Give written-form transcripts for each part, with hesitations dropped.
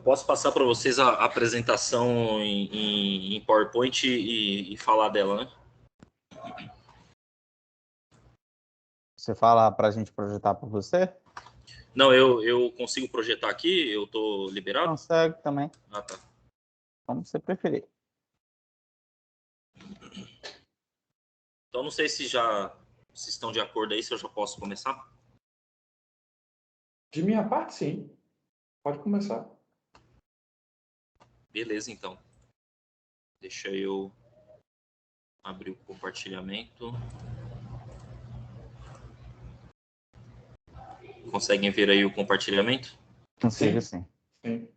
Posso passar para vocês a apresentação em PowerPoint e falar dela, né? Você fala para a gente projetar para você? Não, eu consigo projetar aqui? Eu estou liberado? Consegue também. Ah, tá. Como você preferir. Então, não sei se estão de acordo aí, se eu já posso começar. De minha parte, sim. Pode começar. Beleza, então. Deixa eu abrir o compartilhamento. Conseguem ver aí o compartilhamento? Consigo, sim. Sim.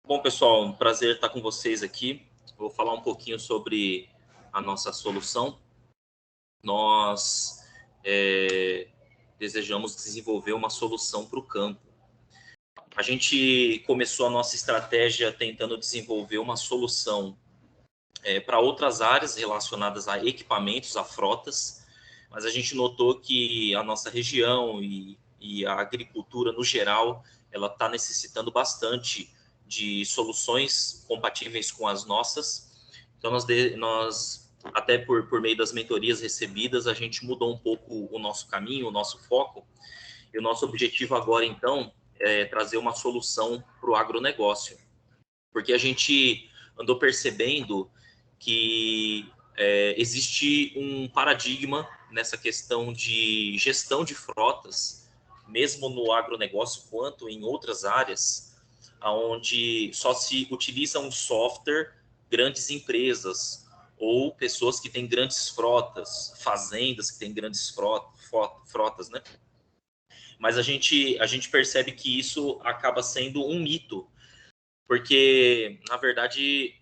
Bom, pessoal, um prazer estar com vocês aqui. Vou falar um pouquinho sobre a nossa solução. Nós desejamos desenvolver uma solução para o campo. A gente começou a nossa estratégia tentando desenvolver uma solução para outras áreas relacionadas a equipamentos, a frotas, mas a gente notou que a nossa região e a agricultura no geral, ela está necessitando bastante de soluções compatíveis com as nossas. Então, nós até por meio das mentorias recebidas, a gente mudou um pouco o nosso caminho, o nosso foco, e o nosso objetivo agora, então, é trazer uma solução para o agronegócio. Porque a gente andou percebendo que existe um paradigma nessa questão de gestão de frotas, mesmo no agronegócio quanto em outras áreas, onde só se utiliza um software grandes empresas ou pessoas que têm grandes frotas, fazendas que têm grandes frotas, né? Mas a gente percebe que isso acaba sendo um mito, porque, na verdade,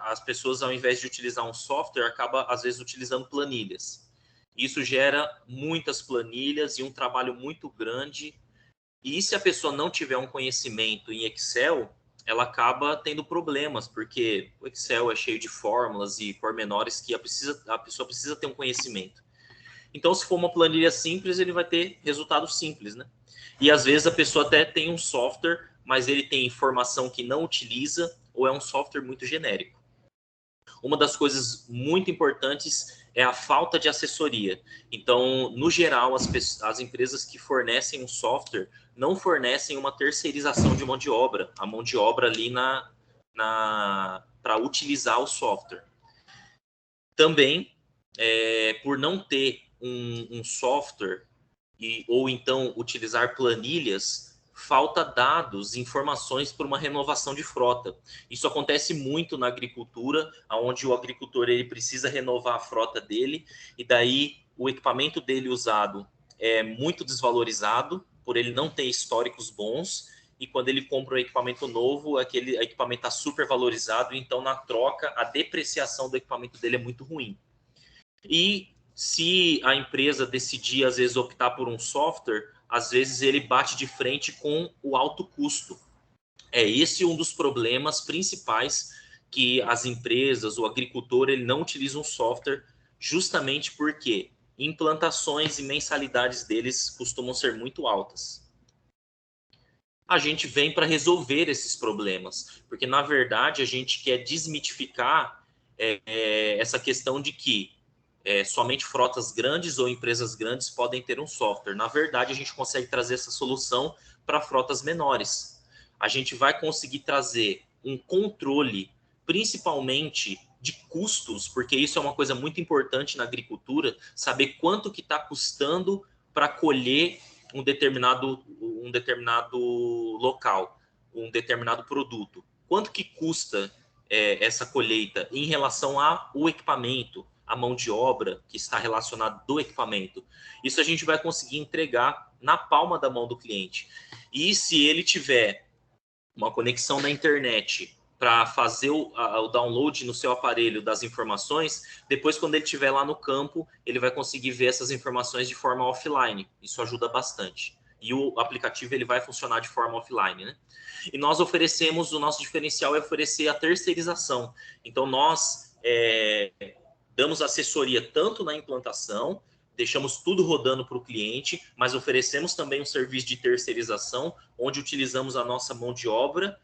as pessoas, ao invés de utilizar um software, acaba, às vezes, utilizando planilhas. Isso gera muitas planilhas e um trabalho muito grande. E se a pessoa não tiver um conhecimento em Excel, ela acaba tendo problemas, porque o Excel é cheio de fórmulas e pormenores que a pessoa precisa ter um conhecimento. Então, se for uma planilha simples, ele vai ter resultado simples, né? E às vezes a pessoa até tem um software, mas ele tem informação que não utiliza ou é um software muito genérico. Uma das coisas muito importantes é a falta de assessoria. Então, no geral, as empresas que fornecem um software não fornecem uma terceirização de mão de obra, a mão de obra ali para utilizar o software. Também, por não ter um software ou então utilizar planilhas, falta dados, informações para uma renovação de frota. Isso acontece muito na agricultura, onde o agricultor ele precisa renovar a frota dele e daí o equipamento dele usado é muito desvalorizado por ele não ter históricos bons, e quando ele compra um equipamento novo, aquele equipamento está super valorizado, então na troca a depreciação do equipamento dele é muito ruim. E se a empresa decidir, às vezes, optar por um software, às vezes ele bate de frente com o alto custo. É esse um dos problemas principais que as empresas, o agricultor, ele não utiliza um software, justamente porque implantações e mensalidades deles costumam ser muito altas. A gente vem para resolver esses problemas, porque, na verdade, a gente quer desmitificar essa questão de que somente frotas grandes ou empresas grandes podem ter um software. Na verdade, a gente consegue trazer essa solução para frotas menores. A gente vai conseguir trazer um controle, principalmente de custos, porque isso é uma coisa muito importante na agricultura, saber quanto que está custando para colher um determinado local, um determinado produto. Quanto que custa essa colheita em relação ao equipamento, a mão de obra que está relacionada do equipamento. Isso a gente vai conseguir entregar na palma da mão do cliente. E se ele tiver uma conexão na internet para fazer o download no seu aparelho das informações, depois quando ele estiver lá no campo, ele vai conseguir ver essas informações de forma offline. Isso ajuda bastante. E o aplicativo ele vai funcionar de forma offline, né? E nós oferecemos, o nosso diferencial é oferecer a terceirização. Então nós damos assessoria tanto na implantação deixamos tudo rodando para o cliente, mas oferecemos também um serviço de terceirização, onde utilizamos a nossa mão de obra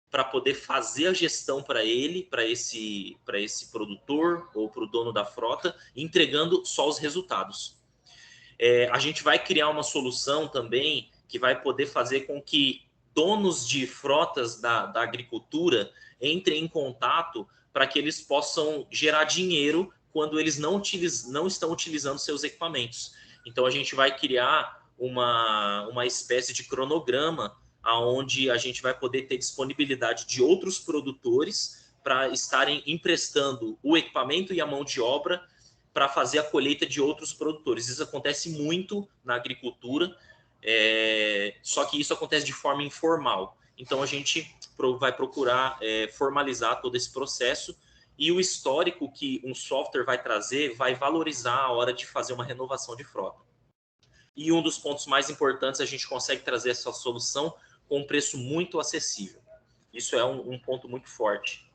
para poder fazer a gestão para ele, para esse produtor ou para o dono da frota, entregando só os resultados. A gente vai criar uma solução também que vai poder fazer com que donos de frotas da agricultura entrem em contato para que eles possam gerar dinheiro quando eles não estão utilizando seus equipamentos. Então, a gente vai criar uma espécie de cronograma onde a gente vai poder ter disponibilidade de outros produtores para estarem emprestando o equipamento e a mão de obra para fazer a colheita de outros produtores. Isso acontece muito na agricultura, só que isso acontece de forma informal. Então, a gente vai procurar formalizar todo esse processo, e o histórico que um software vai trazer vai valorizar a hora de fazer uma renovação de frota. E um dos pontos mais importantes, a gente consegue trazer essa solução com um preço muito acessível. Isso é um ponto muito forte.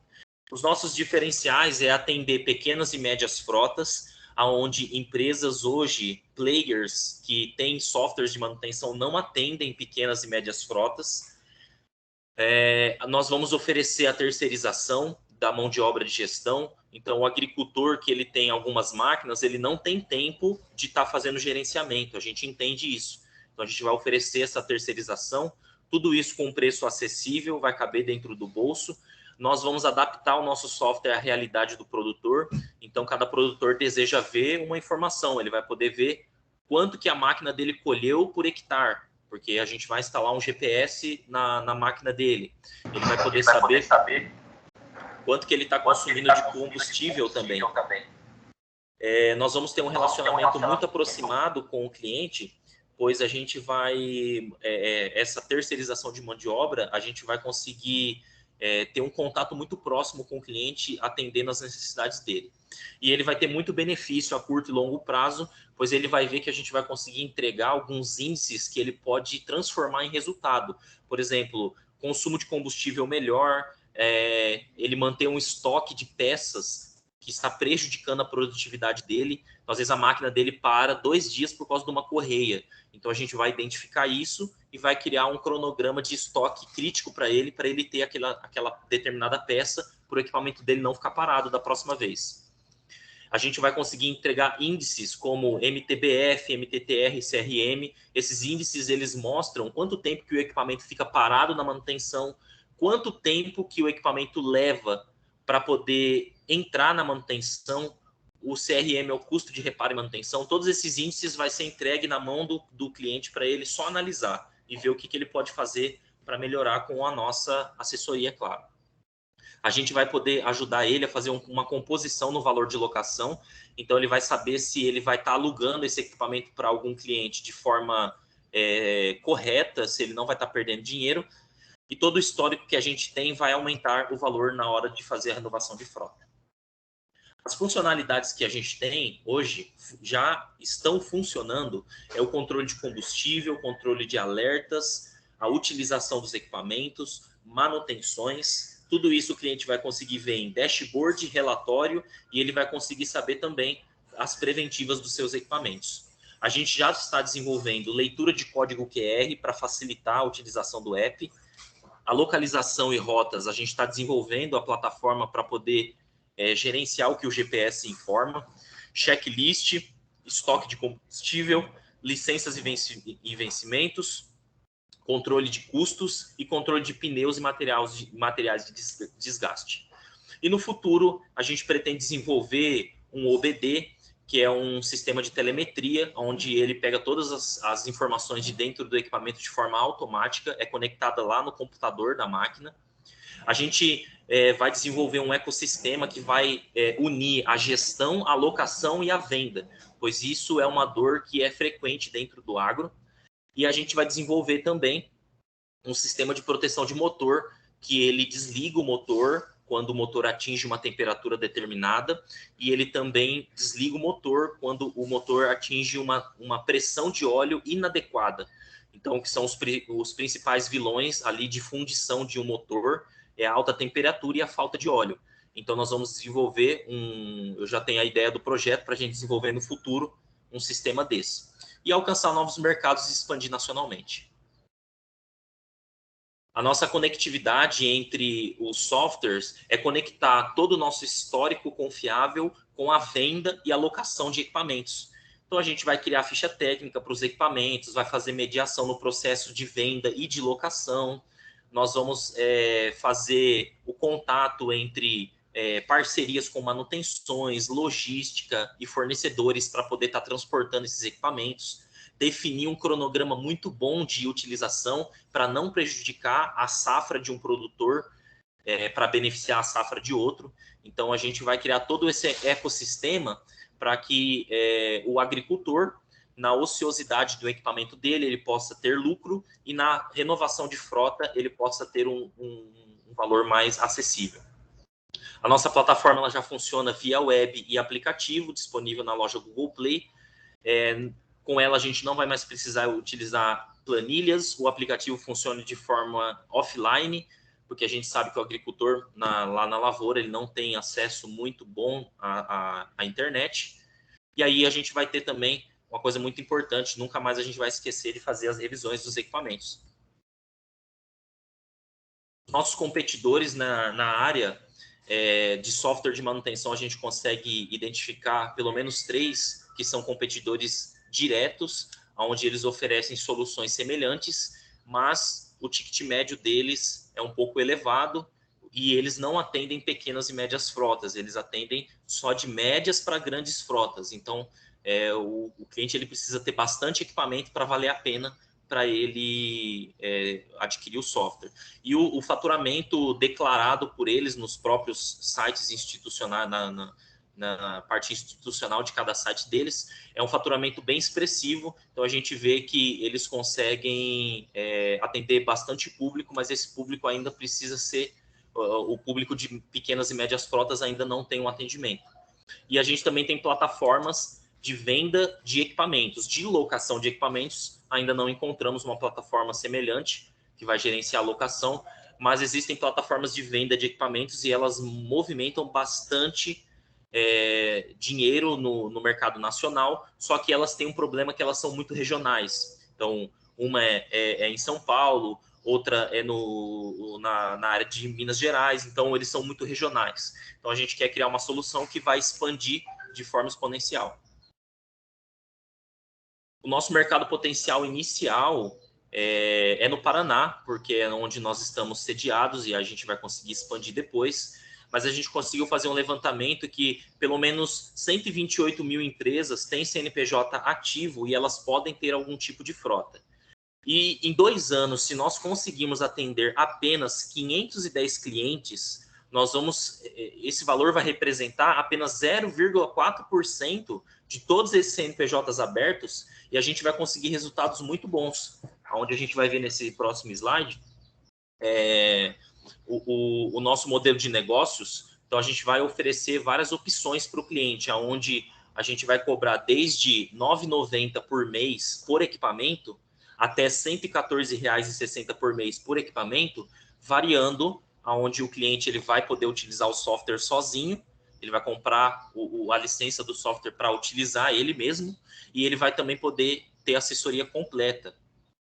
Os nossos diferenciais é atender pequenas e médias frotas, onde empresas hoje, players que têm softwares de manutenção, não atendem pequenas e médias frotas. Nós vamos oferecer a terceirização da mão de obra de gestão. Então, o agricultor que ele tem algumas máquinas, ele não tem tempo de estar fazendo gerenciamento. A gente entende isso. Então, a gente vai oferecer essa terceirização, tudo isso com um preço acessível, vai caber dentro do bolso. Nós vamos adaptar o nosso software à realidade do produtor. Então, cada produtor deseja ver uma informação. Ele vai poder ver quanto que a máquina dele colheu por hectare, porque a gente vai instalar um GPS na máquina dele. Ele vai poder saber quanto que ele está consumindo de combustível também. Nós vamos ter um relacionamento muito aproximado com o cliente, pois a gente vai, essa terceirização de mão de obra, a gente vai conseguir ter um contato muito próximo com o cliente, atendendo às necessidades dele. E ele vai ter muito benefício a curto e longo prazo, pois ele vai ver que a gente vai conseguir entregar alguns índices que ele pode transformar em resultado. Por exemplo, consumo de combustível melhor, ele manter um estoque de peças que está prejudicando a produtividade dele. Então, às vezes a máquina dele para 2 dias por causa de uma correia. Então, a gente vai identificar isso e vai criar um cronograma de estoque crítico para ele ter aquela determinada peça para o equipamento dele não ficar parado da próxima vez. A gente vai conseguir entregar índices como MTBF, MTTR, CRM. Esses índices, eles mostram quanto tempo que o equipamento fica parado na manutenção, quanto tempo que o equipamento leva para poder entrar na manutenção. O CRM é o custo de reparo e manutenção. Todos esses índices vai ser entregue na mão do cliente para ele só analisar e ver o que ele pode fazer para melhorar com a nossa assessoria, claro. A gente vai poder ajudar ele a fazer uma composição no valor de locação. Então, ele vai saber se ele vai estar alugando esse equipamento para algum cliente de forma correta, se ele não vai estar perdendo dinheiro. E todo o histórico que a gente tem vai aumentar o valor na hora de fazer a renovação de frota. As funcionalidades que a gente tem hoje já estão funcionando, o controle de combustível, controle de alertas, a utilização dos equipamentos, manutenções. Tudo isso o cliente vai conseguir ver em dashboard, relatório, e ele vai conseguir saber também as preventivas dos seus equipamentos. A gente já está desenvolvendo leitura de código QR para facilitar a utilização do app. A localização e rotas, a gente está desenvolvendo a plataforma para poder gerenciar o que o GPS informa. Checklist, estoque de combustível, licenças e vencimentos, controle de custos e controle de pneus e materiais de desgaste. E no futuro, a gente pretende desenvolver um OBD, que é um sistema de telemetria, onde ele pega todas as informações de dentro do equipamento de forma automática, é conectada lá no computador da máquina. A gente vai desenvolver um ecossistema que vai unir a gestão, a locação e a venda, pois isso é uma dor que é frequente dentro do agro. E a gente vai desenvolver também um sistema de proteção de motor, que ele desliga o motor quando o motor atinge uma temperatura determinada, e ele também desliga o motor quando o motor atinge uma pressão de óleo inadequada. Então, que são os principais vilões ali de fundição de um motor, é a alta temperatura e a falta de óleo. Então, nós vamos desenvolver eu já tenho a ideia do projeto para a gente desenvolver no futuro um sistema desse. E alcançar novos mercados e expandir nacionalmente. A nossa conectividade entre os softwares é conectar todo o nosso histórico confiável com a venda e a locação de equipamentos. Então, a gente vai criar ficha técnica para os equipamentos, vai fazer mediação no processo de venda e de locação. Nós vamos fazer o contato entre parcerias com manutenções, logística e fornecedores para poder estar transportando esses equipamentos. Definir um cronograma muito bom de utilização para não prejudicar a safra de um produtor, para beneficiar a safra de outro. Então, a gente vai criar todo esse ecossistema para que o agricultor, na ociosidade do equipamento dele, ele possa ter lucro e na renovação de frota ele possa ter um valor mais acessível. A nossa plataforma ela já funciona via web e aplicativo, disponível na loja Google Play. Com ela a gente não vai mais precisar utilizar planilhas, o aplicativo funciona de forma offline, porque a gente sabe que o agricultor lá na lavoura ele não tem acesso muito bom à internet. E aí a gente vai ter também uma coisa muito importante, nunca mais a gente vai esquecer de fazer as revisões dos equipamentos. Nossos competidores na área de software de manutenção, a gente consegue identificar pelo menos 3 que são competidores diretos, onde eles oferecem soluções semelhantes, mas o ticket médio deles é um pouco elevado e eles não atendem pequenas e médias frotas, eles atendem só de médias para grandes frotas. Então, o cliente ele precisa ter bastante equipamento para valer a pena para ele adquirir o software. E o faturamento declarado por eles nos próprios sites institucionais, na parte institucional de cada site deles, é um faturamento bem expressivo. Então, a gente vê que eles conseguem atender bastante público, mas esse público ainda precisa ser... O público de pequenas e médias frotas ainda não tem um atendimento. E a gente também tem plataformas de venda de equipamentos, de locação de equipamentos. Ainda não encontramos uma plataforma semelhante que vai gerenciar a locação, mas existem plataformas de venda de equipamentos e elas movimentam bastante dinheiro no mercado nacional, só que elas têm um problema que elas são muito regionais. Então, uma é em São Paulo, outra é na área de Minas Gerais, então eles são muito regionais. Então, a gente quer criar uma solução que vai expandir de forma exponencial. O nosso mercado potencial inicial é no Paraná, porque é onde nós estamos sediados e a gente vai conseguir expandir depois. Mas a gente conseguiu fazer um levantamento que pelo menos 128 mil empresas têm CNPJ ativo e elas podem ter algum tipo de frota. E em 2 anos, se nós conseguirmos atender apenas 510 clientes, esse valor vai representar apenas 0,4% de todos esses CNPJs abertos e a gente vai conseguir resultados muito bons. Onde a gente vai ver nesse próximo slide, o nosso modelo de negócios. Então, a gente vai oferecer várias opções para o cliente, onde a gente vai cobrar desde R$ 9,90 por mês por equipamento até R$ 114,60 por mês por equipamento, variando aonde o cliente ele vai poder utilizar o software sozinho, ele vai comprar a licença do software para utilizar ele mesmo, e ele vai também poder ter assessoria completa.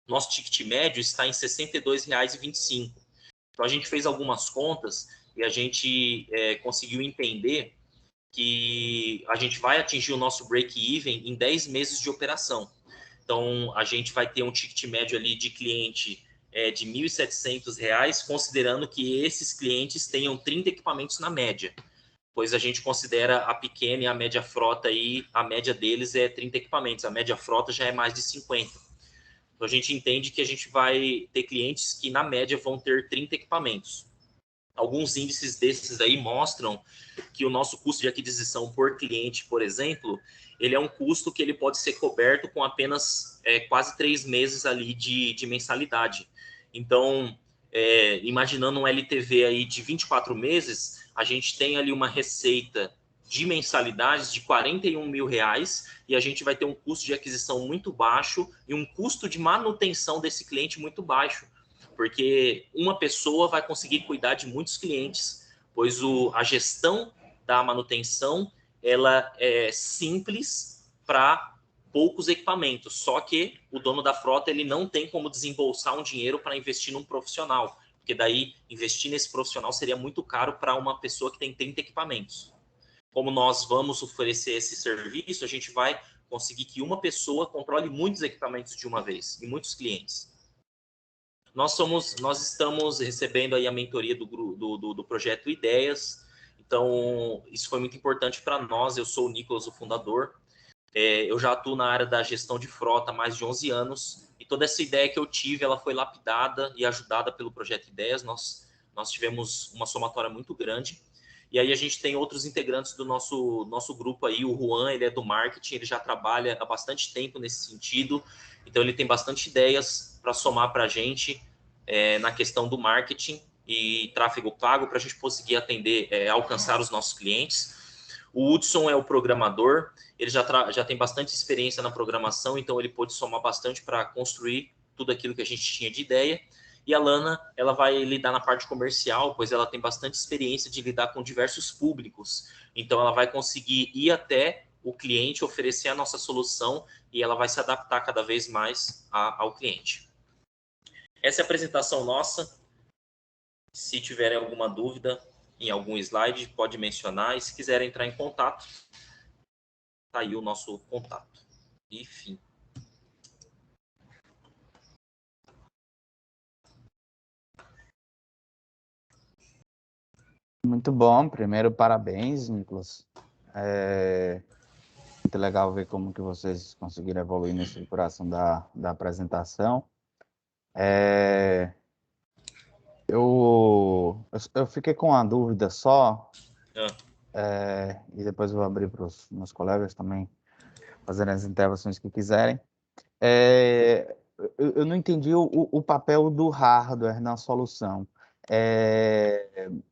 Nosso ticket médio está em R$ 62,25. Então, a gente fez algumas contas e a gente conseguiu entender que a gente vai atingir o nosso break-even em 10 meses de operação. Então, a gente vai ter um ticket médio ali de cliente de R$ 1.700, considerando que esses clientes tenham 30 equipamentos na média, pois a gente considera a pequena e a média frota, aí, a média deles é 30 equipamentos, a média frota já é mais de 50. Então, a gente entende que a gente vai ter clientes que, na média, vão ter 30 equipamentos. Alguns índices desses aí mostram que o nosso custo de aquisição por cliente, por exemplo, ele é um custo que ele pode ser coberto com apenas quase 3 meses ali de mensalidade. Então, imaginando um LTV aí de 24 meses, a gente tem ali uma receita de mensalidades de R$ 41 mil e a gente vai ter um custo de aquisição muito baixo e um custo de manutenção desse cliente muito baixo, porque uma pessoa vai conseguir cuidar de muitos clientes, pois a gestão da manutenção ela é simples para poucos equipamentos, só que o dono da frota ele não tem como desembolsar um dinheiro para investir num profissional, porque daí investir nesse profissional seria muito caro para uma pessoa que tem 30 equipamentos. Como nós vamos oferecer esse serviço, a gente vai conseguir que uma pessoa controle muitos equipamentos de uma vez e muitos clientes. Nós estamos recebendo aí a mentoria do projeto Ideias, então isso foi muito importante para nós. Eu sou o Nicolas, o fundador. Eu já atuo na área da gestão de frota há mais de 11 anos e toda essa ideia que eu tive, ela foi lapidada e ajudada pelo projeto Ideias. Nós tivemos uma somatória muito grande. E aí a gente tem outros integrantes do nosso grupo aí. O Juan, ele é do marketing, ele já trabalha há bastante tempo nesse sentido. Então ele tem bastante ideias para somar para a gente na questão do marketing e tráfego pago para a gente conseguir atender, alcançar os nossos clientes. O Hudson é o programador, ele já tem bastante experiência na programação, então ele pôde somar bastante para construir tudo aquilo que a gente tinha de ideia. E a Lana, ela vai lidar na parte comercial, pois ela tem bastante experiência de lidar com diversos públicos. Então ela vai conseguir ir até o cliente, oferecer a nossa solução e ela vai se adaptar cada vez mais ao cliente. Essa é a apresentação nossa. Se tiverem alguma dúvida em algum slide, pode mencionar. E se quiserem entrar em contato, tá aí o nosso contato. Enfim. Muito bom. Primeiro, parabéns, Nicolas. Muito legal ver como que vocês conseguiram evoluir na estruturação da apresentação. Eu fiquei com uma dúvida só, e depois eu vou abrir para os meus colegas também fazerem as intervenções que quiserem. Eu não entendi o papel do hardware na solução. Eu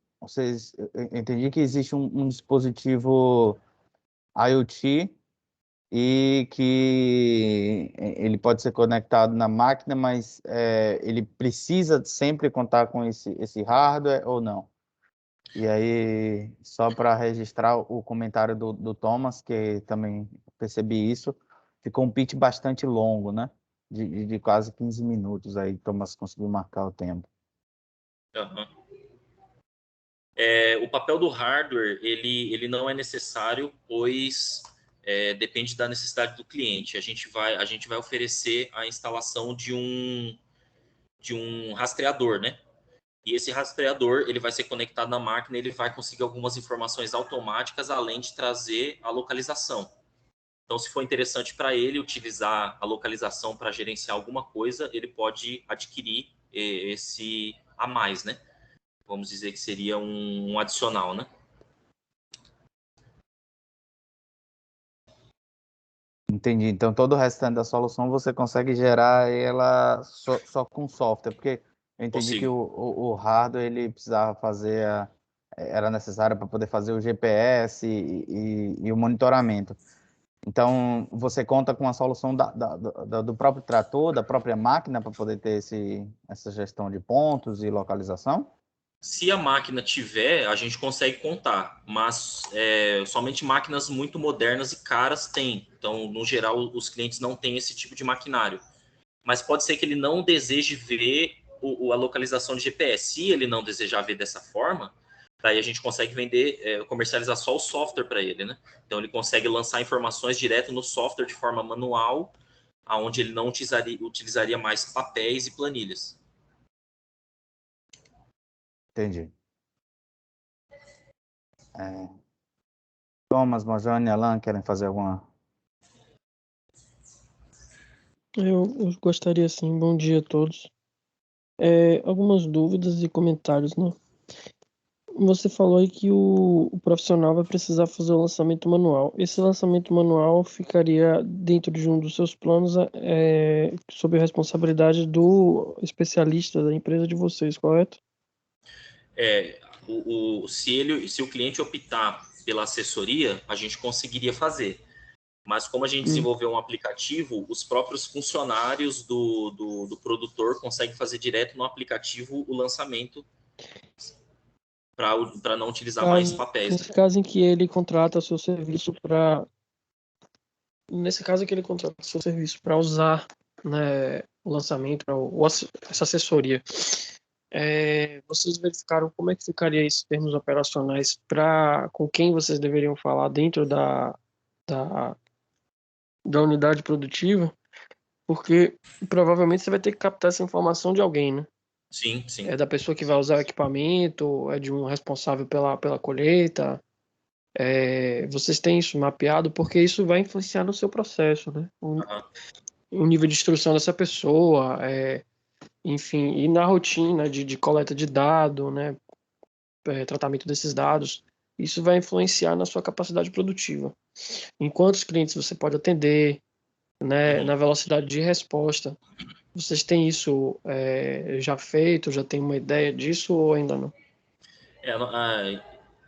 entendi que existe um dispositivo IoT e que ele pode ser conectado na máquina, mas ele precisa sempre contar com esse hardware ou não? E aí, só para registrar o comentário do Thomas, que também percebi isso, ficou um pitch bastante longo, né? De quase 15 minutos aí, Thomas conseguiu marcar o tempo. Uhum. O papel do hardware, ele não é necessário, pois depende da necessidade do cliente. A gente vai oferecer a instalação de um rastreador, né? E esse rastreador, ele vai ser conectado na máquina, ele vai conseguir algumas informações automáticas, além de trazer a localização. Então, se for interessante para ele utilizar a localização para gerenciar alguma coisa, ele pode adquirir esse a mais, né? Vamos dizer que seria um adicional, né? Entendi. Então, todo o restante da solução você consegue gerar ela só com software, porque eu entendi que Consigo. o hardware ele precisava fazer, era necessário para poder fazer o GPS e o monitoramento. Então, você conta com a solução do próprio trator, da própria máquina, para poder ter essa gestão de pontos e localização? Se a máquina tiver, a gente consegue contar, mas somente máquinas muito modernas e caras têm. Então, no geral, os clientes não têm esse tipo de maquinário. Mas pode ser que ele não deseje ver a localização de GPS. Se ele não desejar ver dessa forma, daí a gente consegue vender, comercializar só o software para ele, né? Então, ele consegue lançar informações direto no software de forma manual, aonde ele não utilizaria mais papéis e planilhas. Entendi. Thomas, Mojane, Alan, querem fazer alguma? Eu gostaria sim, bom dia a todos. Algumas dúvidas e comentários, né? Você falou aí que o profissional vai precisar fazer o lançamento manual. Esse lançamento manual ficaria dentro de um dos seus planos, sob a responsabilidade do especialista da empresa de vocês, correto? Se o cliente optar pela assessoria, a gente conseguiria fazer. Mas como a gente desenvolveu um aplicativo, os próprios funcionários do produtor conseguem fazer direto no aplicativo o lançamento para não utilizar mais papéis. Nesse caso em que ele contrata o seu serviço para nesse caso que ele contrata o seu serviço para usar, né, o lançamento, essa assessoria, vocês verificaram como é que ficaria esses termos operacionais com quem vocês deveriam falar dentro da, da unidade produtiva? Porque provavelmente você vai ter que captar essa informação de alguém, né? Sim, sim. É da pessoa que vai usar o equipamento, é de um responsável pela colheita. Vocês têm isso mapeado porque isso vai influenciar no seu processo, né? Aham. O nível de instrução dessa pessoa, enfim, e na rotina de coleta de dado, né? Tratamento desses dados, isso vai influenciar na sua capacidade produtiva. Em quantos clientes você pode atender, né? Na velocidade de resposta. Vocês têm isso já feito? Já tem uma ideia disso ou ainda não?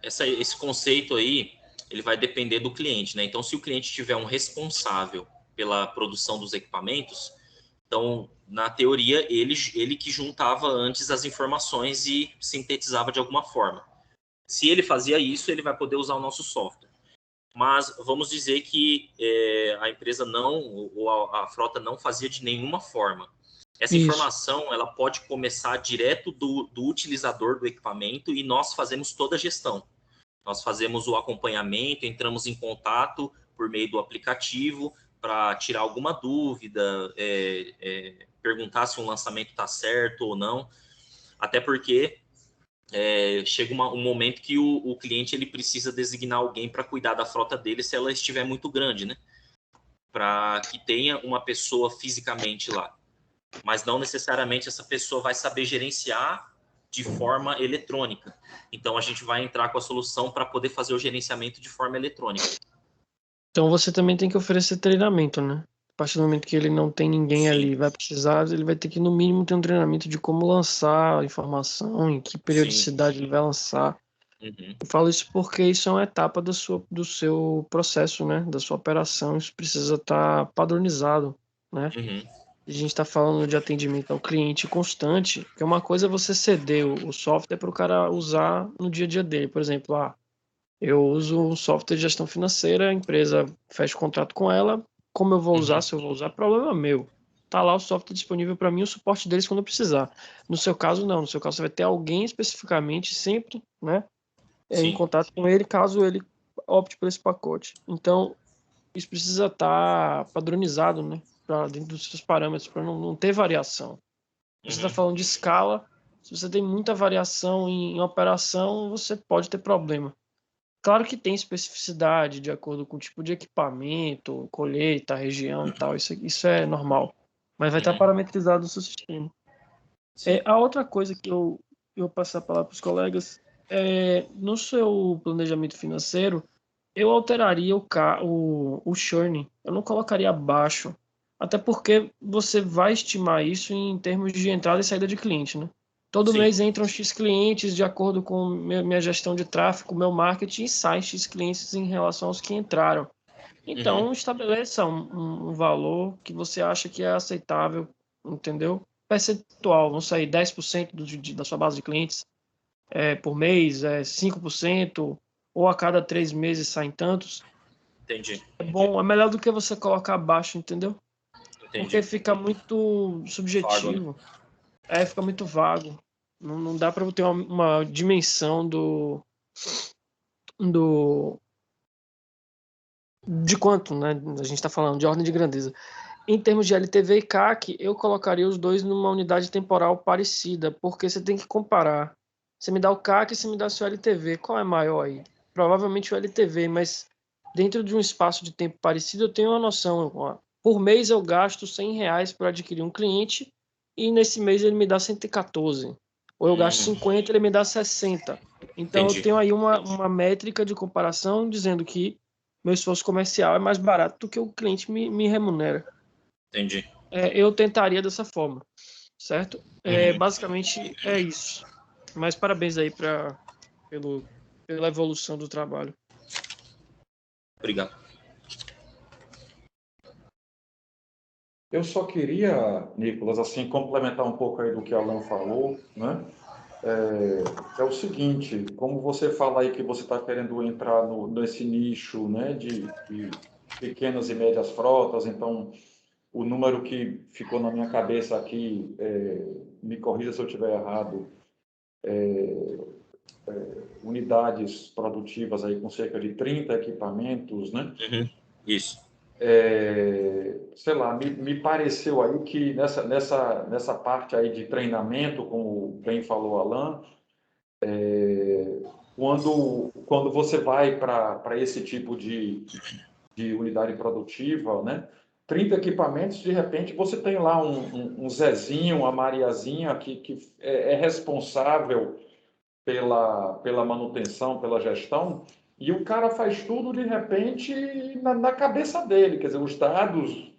Esse conceito aí, ele vai depender do cliente, né? Então, se o cliente tiver um responsável pela produção dos equipamentos, então, na teoria, ele que juntava antes as informações e sintetizava de alguma forma. Se ele fazia isso, ele vai poder usar o nosso software. Mas vamos dizer que a empresa não, ou a frota não fazia de nenhuma forma. Essa Isso. informação, ela pode começar direto do utilizador do equipamento e nós fazemos toda a gestão. Nós fazemos o acompanhamento, entramos em contato por meio do aplicativo para tirar alguma dúvida, perguntar se um lançamento está certo ou não. Até porque chega um momento que o cliente ele precisa designar alguém para cuidar da frota dele se ela estiver muito grande, né? Para que tenha uma pessoa fisicamente lá. Mas não necessariamente essa pessoa vai saber gerenciar de forma eletrônica. Então, a gente vai entrar com a solução para poder fazer o gerenciamento de forma eletrônica. Então você também tem que oferecer treinamento, né? A partir do momento que ele não tem ninguém ali, vai precisar, ele vai ter que, no mínimo, ter um treinamento de como lançar a informação, em que periodicidade ele vai lançar. Uhum. Eu falo isso porque isso é uma etapa do seu processo, né? Da sua operação. Isso precisa estar padronizado, né? Uhum. A gente está falando de atendimento ao cliente constante, que é uma coisa você ceder o software para o cara usar no dia a dia dele. Por exemplo, eu uso um software de gestão financeira, a empresa fecha o contrato com ela, como eu vou usar, se eu vou usar, problema meu. Tá lá o software disponível para mim, o suporte deles quando eu precisar. No seu caso, não. No seu caso, você vai ter alguém especificamente sempre, né, em Sim. contato com ele, caso ele opte por esse pacote. Então, isso precisa estar padronizado, né, para dentro dos seus parâmetros, para não ter variação. Você está falando de escala, se você tem muita variação em operação, você pode ter problema. Claro que tem especificidade de acordo com o tipo de equipamento, colheita, região e tal, isso é normal. Mas vai estar parametrizado o seu sistema. A outra coisa que eu passar a palavra para os colegas no seu planejamento financeiro, eu alteraria o churn. Eu não colocaria baixo, até porque você vai estimar isso em termos de entrada e saída de cliente, né? Todo Sim. mês entram X clientes de acordo com minha gestão de tráfego, meu marketing, e sai X clientes em relação aos que entraram. Então, estabeleça um valor que você acha que é aceitável, entendeu? Percentual, vão sair 10% da sua base de clientes por mês, 5%, ou a cada 3 meses saem tantos. Entendi. É bom, é melhor do que você colocar abaixo, entendeu? Porque Entendi. fica muito subjetivo. Fica muito vago. Não dá para ter uma dimensão de quanto, né? A gente está falando de ordem de grandeza. Em termos de LTV e CAC, eu colocaria os dois numa unidade temporal parecida, porque você tem que comparar. Você me dá o CAC e você me dá o seu LTV. Qual é maior aí? Provavelmente o LTV, mas dentro de um espaço de tempo parecido, eu tenho uma noção. Ó, por mês eu gasto R$100 para adquirir um cliente e nesse mês ele me dá 114. Ou eu gasto 50 ele me dá 60. Então eu Entendi. tenho aí uma métrica de comparação dizendo que meu esforço comercial é mais barato do que o cliente me remunera. Entendi. Eu tentaria dessa forma, certo? Basicamente é isso. Mas parabéns aí pela evolução do trabalho. Obrigado. Eu só queria, Nicolas, assim, complementar um pouco aí do que o Alan falou, né? É o seguinte, como você fala aí que você está querendo entrar nesse nicho, né, de pequenas e médias frotas. Então, o número que ficou na minha cabeça aqui, me corrija se eu estiver errado, unidades produtivas aí com cerca de 30 equipamentos, né? Uhum. Isso. Sei lá, me pareceu aí que nessa parte aí de treinamento, como bem falou Alan, quando você vai para esse tipo de unidade produtiva, né? 30 equipamentos, de repente você tem lá um Zezinho, uma Mariazinha que é responsável pela manutenção, pela gestão, e o cara faz tudo de repente na cabeça dele, quer dizer, os dados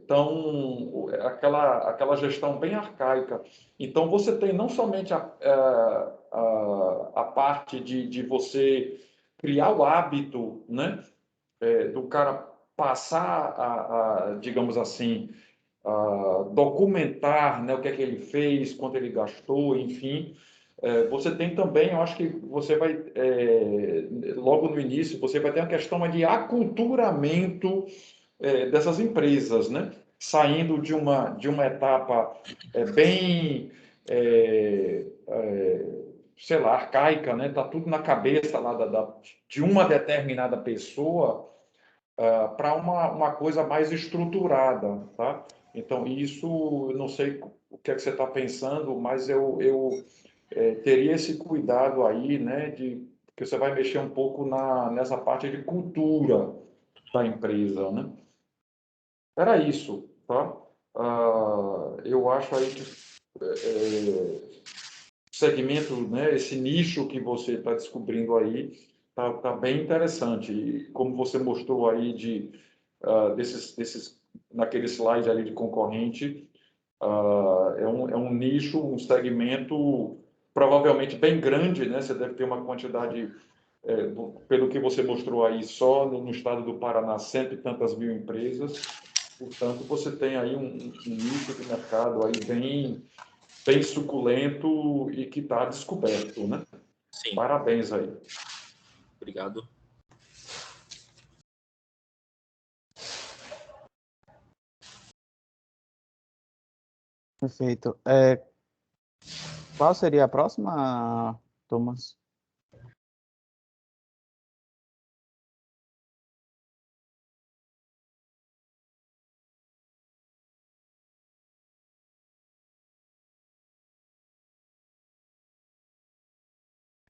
estão aquela gestão bem arcaica. Então você tem não somente a parte de você criar o hábito, né, do cara passar digamos assim, documentar, né, o que é que ele fez, quanto ele gastou, enfim. Você tem também, eu acho que você vai, logo no início, você vai ter uma questão de aculturamento dessas empresas, né? Saindo de uma etapa bem, sei lá, arcaica, né? Tá tudo na cabeça lá de uma determinada pessoa, para uma coisa mais estruturada, tá? Então, isso, não sei o que é que você está pensando, mas eu teria esse cuidado aí, né, que você vai mexer um pouco nessa parte de cultura da empresa, né? Era isso, tá? Eu acho aí que segmento, né, esse nicho que você está descobrindo aí, tá bem interessante. E como você mostrou aí naquele slide ali de concorrente, é um nicho, um segmento provavelmente bem grande, né? Você deve ter uma quantidade, pelo que você mostrou aí, só no estado do Paraná, cento e tantas mil empresas. Portanto, você tem aí um nicho de mercado aí bem suculento e que está descoberto, né? Sim. Parabéns aí. Obrigado. Perfeito. Qual seria a próxima, Thomas?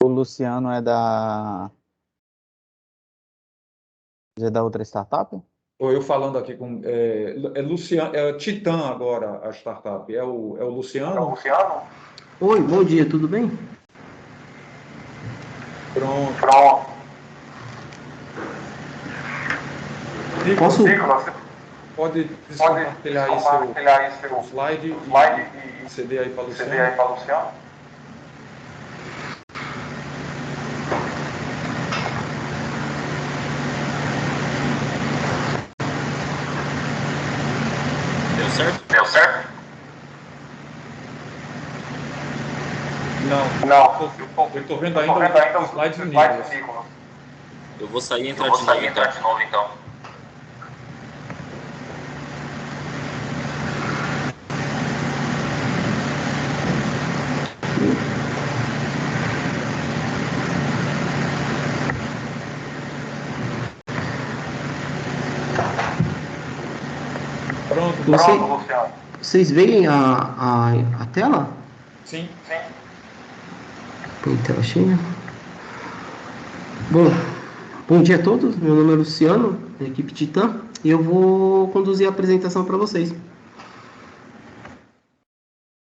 O Luciano é da outra startup? Ou eu falando aqui com... Luciano, Titã agora, a startup. É o Luciano? Oi, bom dia, tudo bem? Pronto. Posso? Pode descompartilhar aí seu slide e ceder aí para o Luciano. Deu certo? Não. Eu estou vendo ainda os slides do Nicolas. Eu vou sair e entrar de novo, então. Pronto, Luciano. Vocês veem a tela? Sim. Põe tela cheia. Bom dia a todos. Meu nome é Luciano, da equipe Titã, e eu vou conduzir a apresentação para vocês.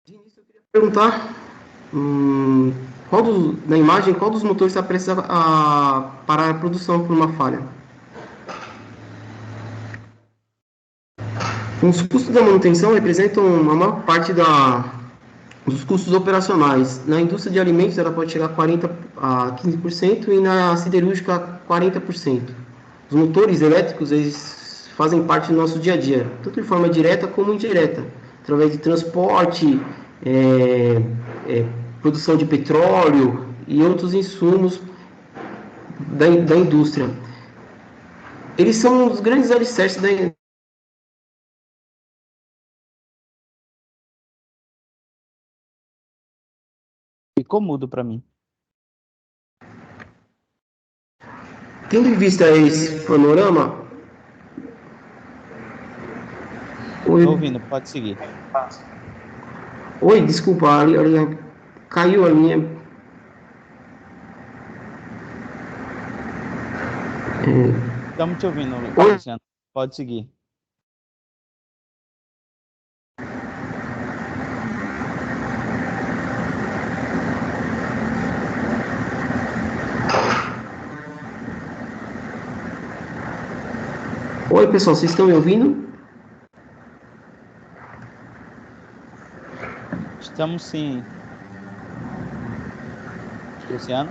De início, eu queria perguntar na imagem, qual dos motores está prestes a parar a produção por uma falha? Os custos da manutenção representam a maior parte dos custos operacionais. Na indústria de alimentos, ela pode chegar a 15% e na siderúrgica a 40%. Os motores elétricos, eles fazem parte do nosso dia a dia, tanto de forma direta como indireta, através de transporte, produção de petróleo e outros insumos da indústria. eles são os grandes alicerces da. Ficou mudo para mim. Tendo em vista esse panorama. Oi, Tô ouvindo, pode seguir. oi, desculpa, a linha caiu a linha. Estamos te ouvindo, Oi. Luciano. Pode seguir. Oi, pessoal, vocês estão me ouvindo? Estamos sim. Luciano?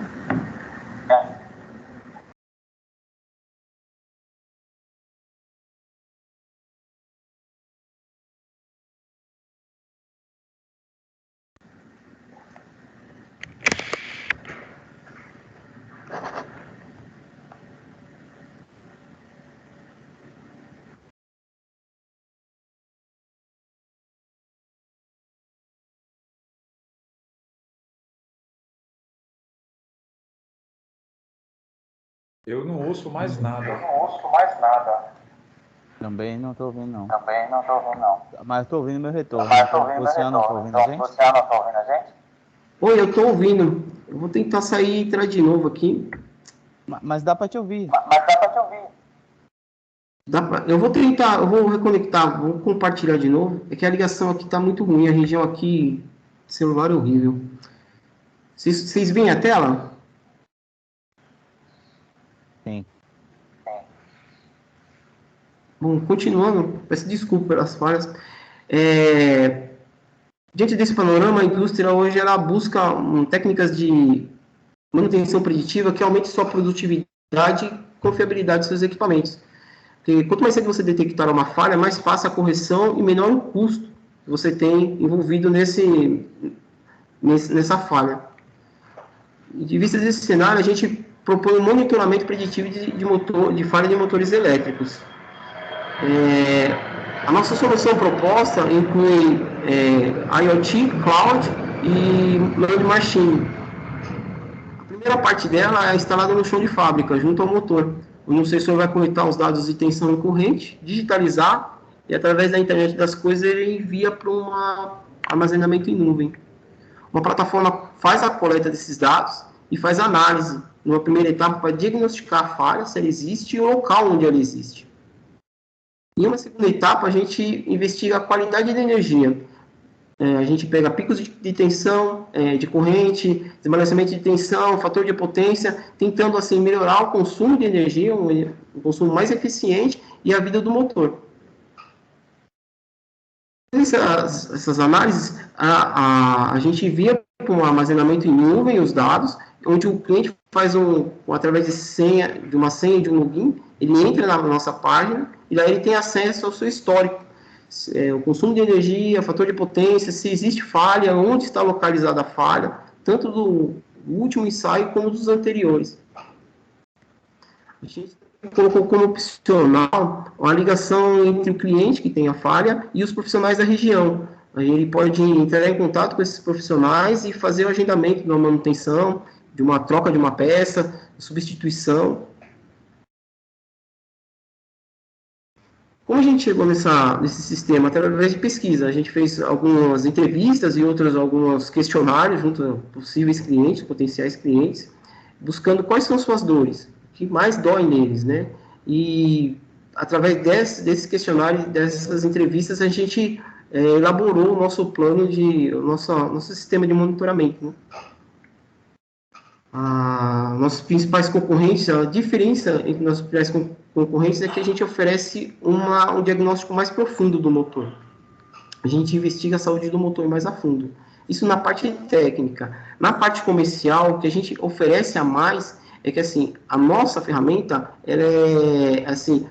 Eu não ouço mais nada. Também não estou ouvindo, não. Também não estou ouvindo, não. Mas estou ouvindo meu retorno. Mas estou ouvindo Luciano, está ouvindo a gente? Luciano, está ouvindo a gente? Oi, eu estou ouvindo. Eu vou tentar sair e entrar de novo aqui. Mas dá para te ouvir. Mas dá para te ouvir. Eu vou tentar, eu vou reconectar, vou compartilhar de novo. É que a ligação aqui está muito ruim, a região aqui, celular é horrível. Vocês veem a tela? Sim. Bom, continuando, peço desculpa pelas falhas. Diante desse panorama, a indústria hoje ela busca técnicas de manutenção preditiva que aumente sua produtividade e confiabilidade dos seus equipamentos. Porque quanto mais cedo você detectar uma falha, mais fácil a correção e menor o custo que você tem envolvido nessa falha. E de vista desse cenário, a gente propõe um monitoramento preditivo de falha de motores elétricos. A nossa solução proposta inclui IoT, Cloud e Land Machine. A primeira parte dela é instalada no chão de fábrica, junto ao motor, onde o sensor vai coletar os dados de tensão e corrente, digitalizar e, através da internet das coisas, ele envia para um armazenamento em nuvem. Uma plataforma faz a coleta desses dados e faz a análise, numa primeira etapa, para diagnosticar a falha, se ela existe, e o local onde ela existe. Em uma segunda etapa, a gente investiga a qualidade da energia. A gente pega picos de tensão, de corrente, desbalanceamento de tensão, fator de potência, tentando assim melhorar o consumo de energia, um consumo mais eficiente e a vida do motor. Essas análises, a gente envia para um armazenamento em nuvem os dados, onde o cliente faz através de uma senha de um login, ele entra na nossa página e daí ele tem acesso ao seu histórico, o consumo de energia, fator de potência, se existe falha, onde está localizada a falha, tanto do último ensaio como dos anteriores. A gente colocou como opcional a ligação entre o cliente que tem a falha e os profissionais da região. Ele pode entrar em contato com esses profissionais e fazer o agendamento de uma manutenção, de uma troca de uma peça, substituição. Como a gente chegou nesse sistema? Através de pesquisa. A gente fez algumas entrevistas e alguns questionários junto a possíveis clientes, potenciais clientes, buscando quais são suas dores, o que mais dói neles, né? E através desses questionários, dessas entrevistas, a gente elaborou o nosso plano nosso sistema de monitoramento, né? Nossos principais concorrentes, a diferença entre nossos principais concorrentes é que a gente oferece um diagnóstico mais profundo do motor. A gente investiga a saúde do motor mais a fundo. Isso na parte técnica. Na parte comercial, o que a gente oferece a mais é que, assim, a nossa ferramenta, ela é, assim,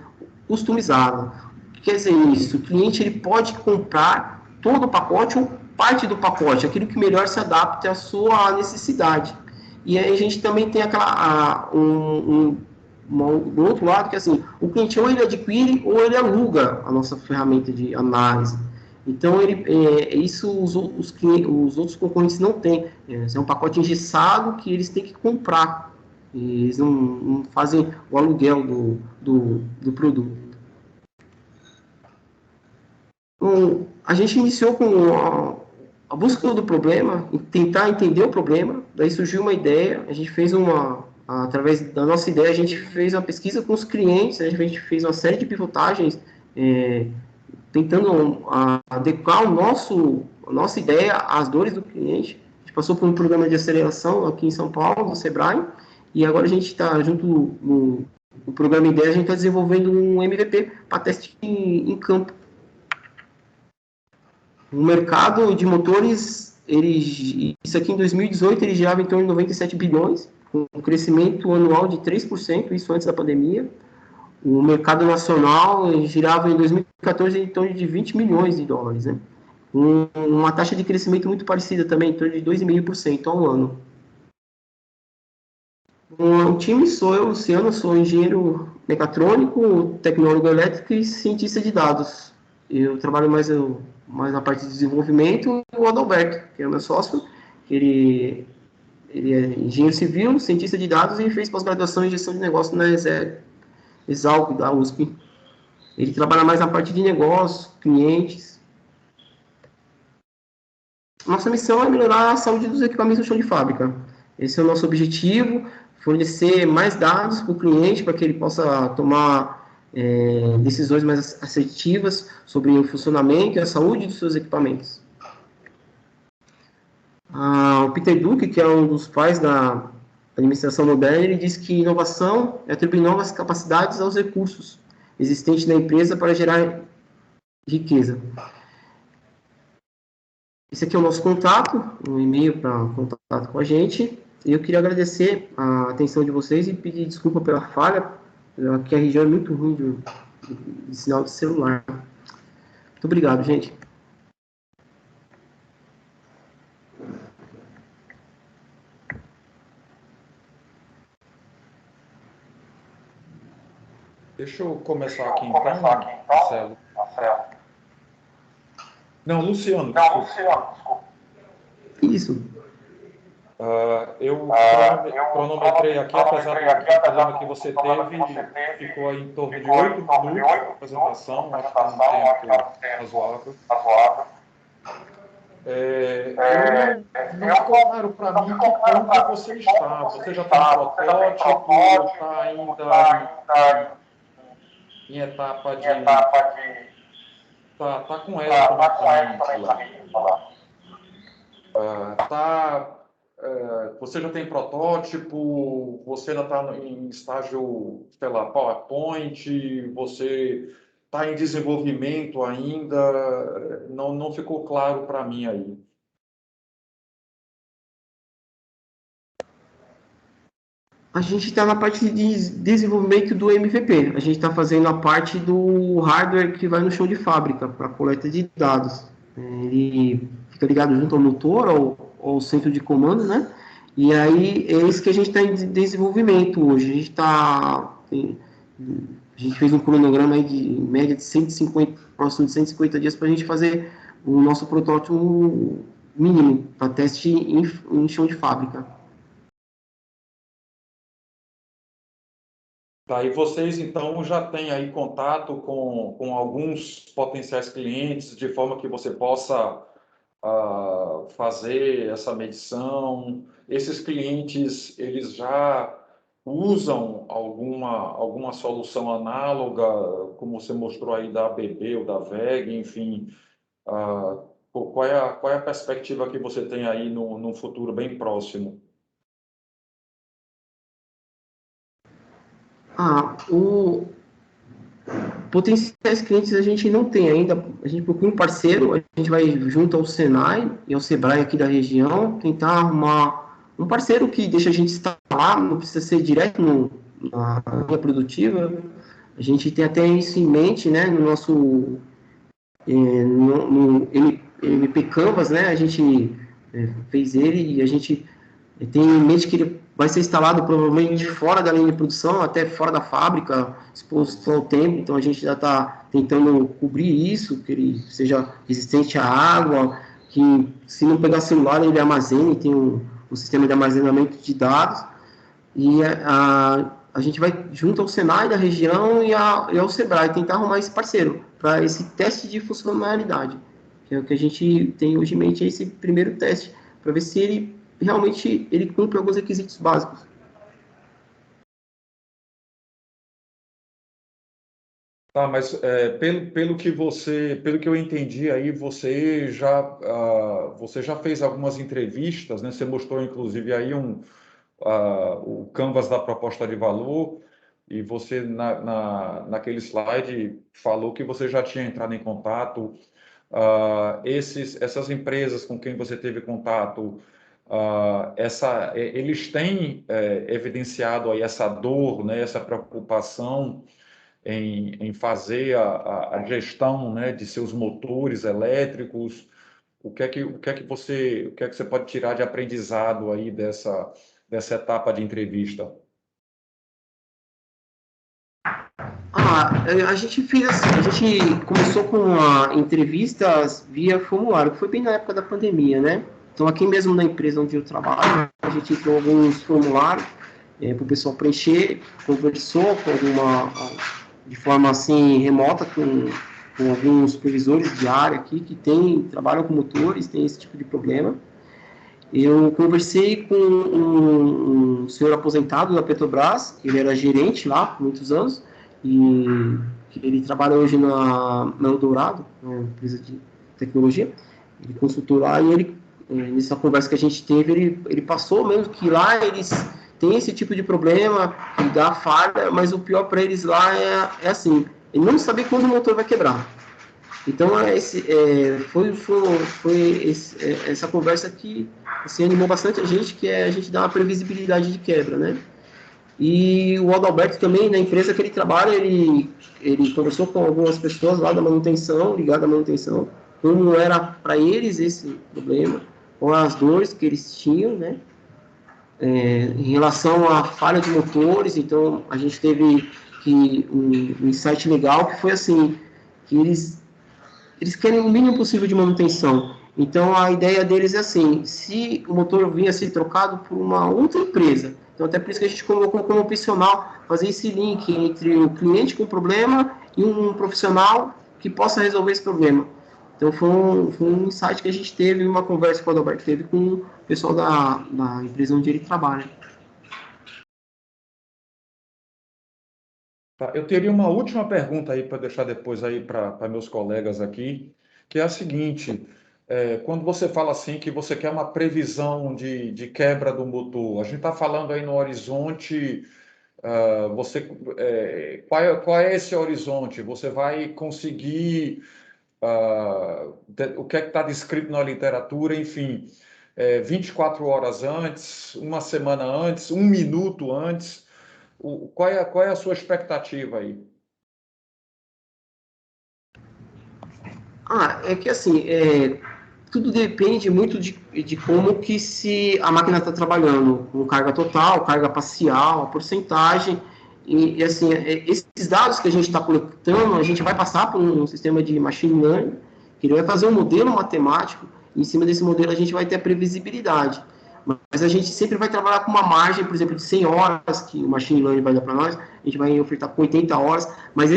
customizada. O que quer dizer isso? O cliente, ele pode comprar todo o pacote ou parte do pacote, aquilo que melhor se adapte à sua necessidade. E aí a gente também tem do outro lado, que assim, o cliente ou ele adquire ou ele aluga a nossa ferramenta de análise. Então, isso os outros concorrentes não têm. É um pacote engessado que eles têm que comprar. Eles não fazem o aluguel do produto. Então, a gente iniciou com a busca do problema, tentar entender o problema, daí surgiu uma ideia, a gente fez através da nossa ideia, a gente fez uma pesquisa com os clientes, a gente fez uma série de pivotagens, tentando adequar a nossa ideia às dores do cliente. A gente passou por um programa de aceleração aqui em São Paulo, do Sebrae, e agora a gente está junto no programa IDEA, a gente está desenvolvendo um MVP para teste em campo. O mercado de motores, isso aqui em 2018, ele girava em torno de 97 bilhões, com um crescimento anual de 3%, isso antes da pandemia. O mercado nacional girava em 2014 em torno de 20 milhões de dólares, né? Uma taxa de crescimento muito parecida também, em torno de 2,5% ao ano. O time sou eu, Luciano, sou engenheiro mecatrônico, tecnólogo elétrico e cientista de dados. Eu trabalho mais na parte de desenvolvimento, e o Adalberto, que é o meu sócio, ele é engenheiro civil, cientista de dados e fez pós-graduação em gestão de negócios na Exalc, da USP. Ele trabalha mais na parte de negócios, clientes. Nossa missão é melhorar a saúde dos equipamentos no chão de fábrica. Esse é o nosso objetivo, fornecer mais dados para o cliente, para que ele possa tomar decisões mais assertivas sobre o funcionamento e a saúde dos seus equipamentos. O Peter Drucker, que é um dos pais da administração moderna, ele diz que inovação é atribuir novas capacidades aos recursos existentes na empresa para gerar riqueza. Esse aqui é o nosso contato, um e-mail para contato com a gente. E eu queria agradecer a atenção de vocês e pedir desculpa pela falha, que a região é muito ruim de sinal de celular. Muito obrigado, gente. Deixa eu começar aqui então, Marcelo. Não, Luciano, desculpa. Isso. Eu cronometrei aqui, apesar do problema que você teve, ficou aí em torno de 8 minutos de apresentação, acho que é um tempo razoável. Não ficou claro para mim que ponto você está. Você já está no protótipo, está ainda em etapa de... Está com ela também lá. Você já tem protótipo, você ainda está em estágio, sei lá, PowerPoint, você está em desenvolvimento ainda, não ficou claro para mim aí. A gente está na parte de desenvolvimento do MVP. A gente está fazendo a parte do hardware que vai no chão de fábrica, para coleta de dados. Ele fica ligado junto ao motor, ao centro de comando, né? E aí é isso que a gente está em desenvolvimento hoje. A gente fez um cronograma aí de média de 150, próximo de 150 dias para a gente fazer o nosso protótipo mínimo para teste em chão de fábrica. Daí vocês, então, já têm aí contato com alguns potenciais clientes, de forma que você possa fazer essa medição. Esses clientes, eles já usam alguma solução análoga, como você mostrou aí da ABB ou da VEG, enfim. Qual é a perspectiva que você tem aí num futuro bem próximo? Potenciais clientes a gente não tem ainda, a gente procura um parceiro, a gente vai junto ao Senai e ao Sebrae aqui da região, tentar arrumar um parceiro que deixa a gente instalar, não precisa ser direto na linha produtiva. A gente tem até isso em mente, né, no nosso no MP Canvas, né, a gente fez ele e a gente tem em mente que ele vai ser instalado provavelmente fora da linha de produção, até fora da fábrica, exposto ao tempo, então a gente já está tentando cobrir isso, que ele seja resistente à água, que se não pegar celular ele armazene, tem um sistema de armazenamento de dados, e a gente vai junto ao Senai da região e ao Sebrae tentar arrumar esse parceiro para esse teste de funcionalidade, que é o que a gente tem hoje em mente, é esse primeiro teste, para ver se ele realmente ele cumpre alguns requisitos básicos. Tá, mas pelo que eu entendi aí, você já fez algumas entrevistas, né? Você mostrou inclusive aí o canvas da proposta de valor, e você naquele slide falou que você já tinha entrado em contato. Essas empresas com quem você teve contato, eles têm evidenciado aí essa dor, né, essa preocupação em fazer a gestão, né, de seus motores elétricos. O que é que você pode tirar de aprendizado aí dessa etapa de entrevista? A gente fez assim, a gente começou com entrevistas via formulário, que foi bem na época da pandemia, né? Então, aqui mesmo na empresa onde eu trabalho, a gente entrou alguns formulários para o pessoal preencher, conversou de forma assim remota com alguns supervisores de área aqui que trabalham com motores, tem esse tipo de problema. Eu conversei com um senhor aposentado da Petrobras, ele era gerente lá por muitos anos, e ele trabalha hoje na Eldorado, uma empresa de tecnologia. Ele consultou lá e nessa conversa que a gente teve, ele passou mesmo que lá eles têm esse tipo de problema, que dá falha, mas o pior para eles lá é assim, ele não saber quando o motor vai quebrar. Então, essa conversa que assim, animou bastante a gente, que é a gente dar uma previsibilidade de quebra, né? E o Adalberto também, na empresa que ele trabalha, ele conversou com algumas pessoas lá da manutenção, ligada à manutenção, como era para eles esse problema, com as dores que eles tinham, né? Em relação à falha de motores, então a gente teve um insight legal que foi assim, que eles querem o mínimo possível de manutenção. Então, a ideia deles é assim, se o motor vinha a ser trocado por uma outra empresa, então até por isso que a gente colocou como opcional fazer esse link entre o cliente com problema e um profissional que possa resolver esse problema. Então, foi um insight que a gente teve, uma conversa que o Adalberto teve com o pessoal da empresa onde ele trabalha. Tá, eu teria uma última pergunta aí para deixar depois aí para meus colegas aqui, que é a seguinte: quando você fala assim que você quer uma previsão de quebra do motor, a gente está falando aí no horizonte, qual é esse horizonte? Você vai conseguir o que é que está descrito na literatura, enfim, 24 horas antes, uma semana antes, um minuto antes. Qual é a sua expectativa aí? É que assim, tudo depende muito de como que se a máquina está trabalhando, com carga total, carga parcial, a porcentagem, e assim, esses dados que a gente está coletando, a gente vai passar por um sistema de machine learning, que ele vai fazer um modelo matemático, e em cima desse modelo a gente vai ter a previsibilidade. Mas a gente sempre vai trabalhar com uma margem, por exemplo, de 100 horas, que o machine learning vai dar para nós, a gente vai ofertar com 80 horas, mas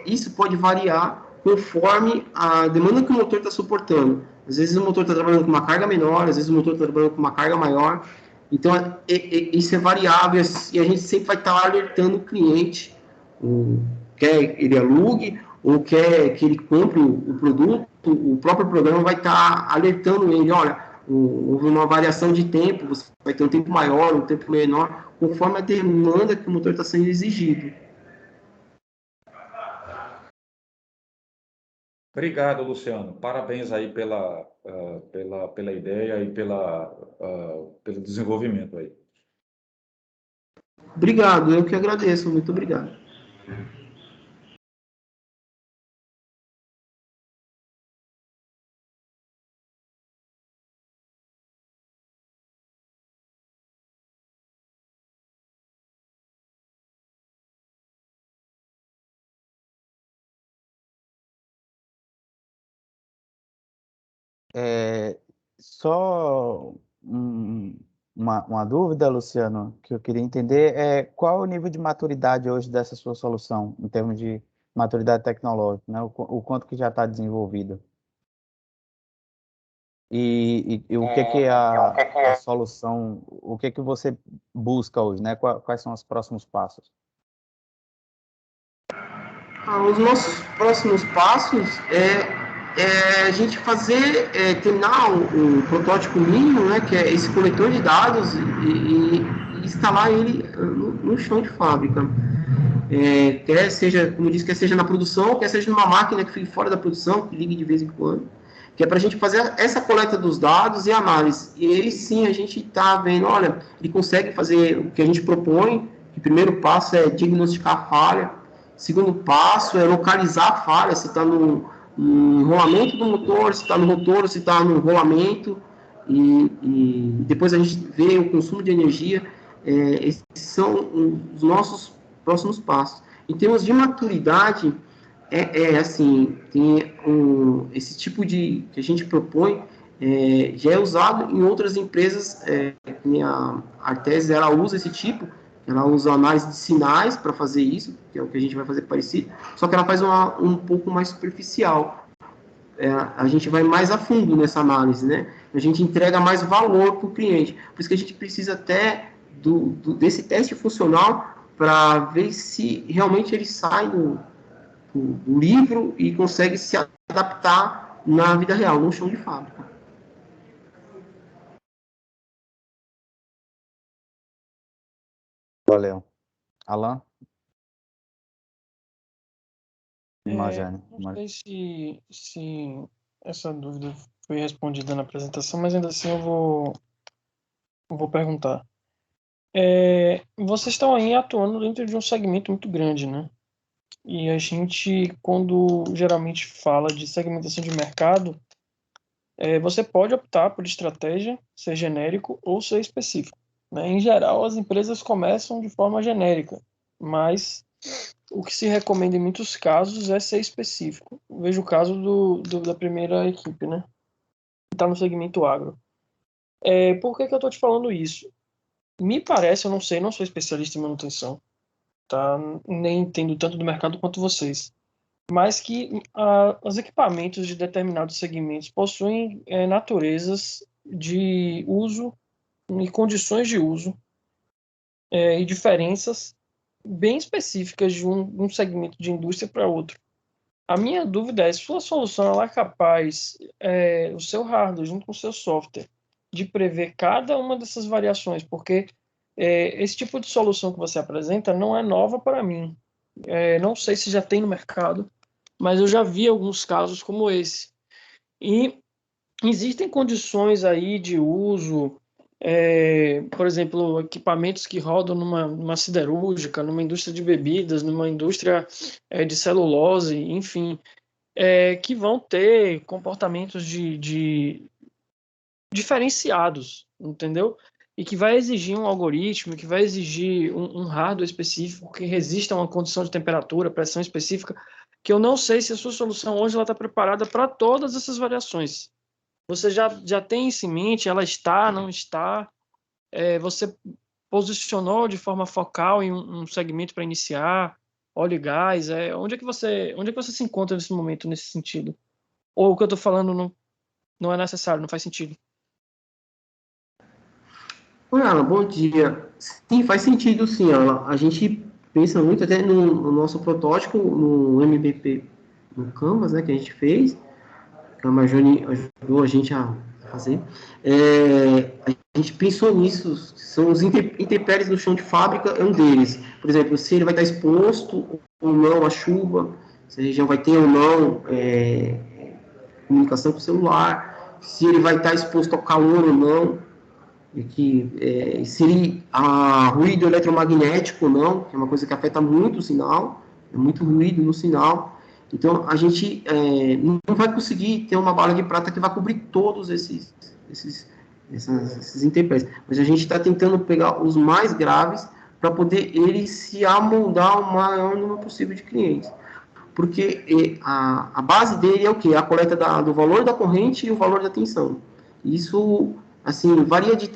isso pode variar conforme a demanda que o motor está suportando. Às vezes o motor está trabalhando com uma carga menor, às vezes o motor está trabalhando com uma carga maior. Então, isso é variável e a gente sempre vai estar alertando o cliente, quer ele alugue ou quer que ele compre o produto, o próprio programa vai estar alertando ele, olha, houve uma variação de tempo, você vai ter um tempo maior, um tempo menor, conforme a demanda que o motor está sendo exigido. Obrigado, Luciano. Parabéns aí pela ideia e pelo desenvolvimento aí. Obrigado, eu que agradeço, muito obrigado. Só uma dúvida, Luciano, que eu queria entender é qual é o nível de maturidade hoje dessa sua solução, em termos de maturidade tecnológica, né? O quanto que já está desenvolvido. E o que é a solução, o que você busca hoje, né? Quais são os próximos passos? Os nossos próximos passos é a gente fazer, terminar o protótipo mínimo, né, que é esse coletor de dados e instalar ele no chão de fábrica. Quer seja, como eu disse, quer seja na produção, quer seja numa máquina que fique fora da produção, que ligue de vez em quando, que é para a gente fazer essa coleta dos dados e análise. E aí sim a gente está vendo, olha, ele consegue fazer o que a gente propõe, que o primeiro passo é diagnosticar a falha, segundo passo é localizar a falha, se está no enrolamento do motor, se está no rotor, se está no rolamento, e depois a gente vê o consumo de energia. Esses são os nossos próximos passos. Em termos de maturidade, assim, tem esse tipo de que a gente propõe já é usado em outras empresas, a Artes, ela usa esse tipo, ela usa análise de sinais para fazer isso, que é o que a gente vai fazer parecido, só que ela faz um pouco mais superficial. A gente vai mais a fundo nessa análise, né? A gente entrega mais valor para o cliente. Por isso que a gente precisa até desse teste funcional para ver se realmente ele sai do livro e consegue se adaptar na vida real, no chão de fábrica. Valeu. Alan? Imagine. Não sei se essa dúvida foi respondida na apresentação, mas ainda assim eu vou perguntar. Vocês estão aí atuando dentro de um segmento muito grande, né? E a gente, quando geralmente fala de segmentação de mercado, você pode optar por estratégia, ser genérico ou ser específico, né? Em geral, as empresas começam de forma genérica, mas o que se recomenda em muitos casos é ser específico. Vejo o caso da primeira equipe, né? Que está no segmento agro. Por que eu estou te falando isso? Me parece, eu não sei, não sou especialista em manutenção, tá? Nem entendo tanto do mercado quanto vocês, mas que os equipamentos de determinados segmentos possuem naturezas de uso e condições de uso e diferenças bem específicas de um segmento de indústria para outro. A minha dúvida é se sua solução ela é capaz, o seu hardware junto com o seu software, de prever cada uma dessas variações, porque esse tipo de solução que você apresenta não é nova para mim. Não sei se já tem no mercado, mas eu já vi alguns casos como esse. E existem condições aí de uso, por exemplo, equipamentos que rodam numa siderúrgica, numa indústria de bebidas, numa indústria de celulose, enfim, que vão ter comportamentos de diferenciados, entendeu? E que vai exigir um algoritmo, que vai exigir um hardware específico que resista a uma condição de temperatura, pressão específica, que eu não sei se a sua solução hoje está preparada para todas essas variações. Você já tem isso em mente? Ela está, não está? Você posicionou de forma focal em um segmento para iniciar? Óleo e gás? Onde é que você se encontra nesse momento, nesse sentido? Ou o que eu estou falando não é necessário, não faz sentido? Oi, Alan, bom dia. Sim, faz sentido, sim, Alan. A gente pensa muito até no nosso protótipo, no MVP, no Canvas, né, que a gente fez, que a Marjane ajudou a gente a fazer. A gente pensou nisso, são os intempéries no chão de fábrica, é um deles. Por exemplo, se ele vai estar exposto ou não à chuva, se a região vai ter ou não comunicação com o celular, se ele vai estar exposto ao calor ou não, se ele ruído eletromagnético ou não, que é uma coisa que afeta muito o sinal, é muito ruído no sinal. Então, a gente não vai conseguir ter uma bala de prata que vai cobrir todos esses intempéries. Mas a gente está tentando pegar os mais graves para poder ele se amoldar o maior número possível de clientes. porque a base dele é o quê? A coleta do valor da corrente e o valor da tensão. Isso, assim,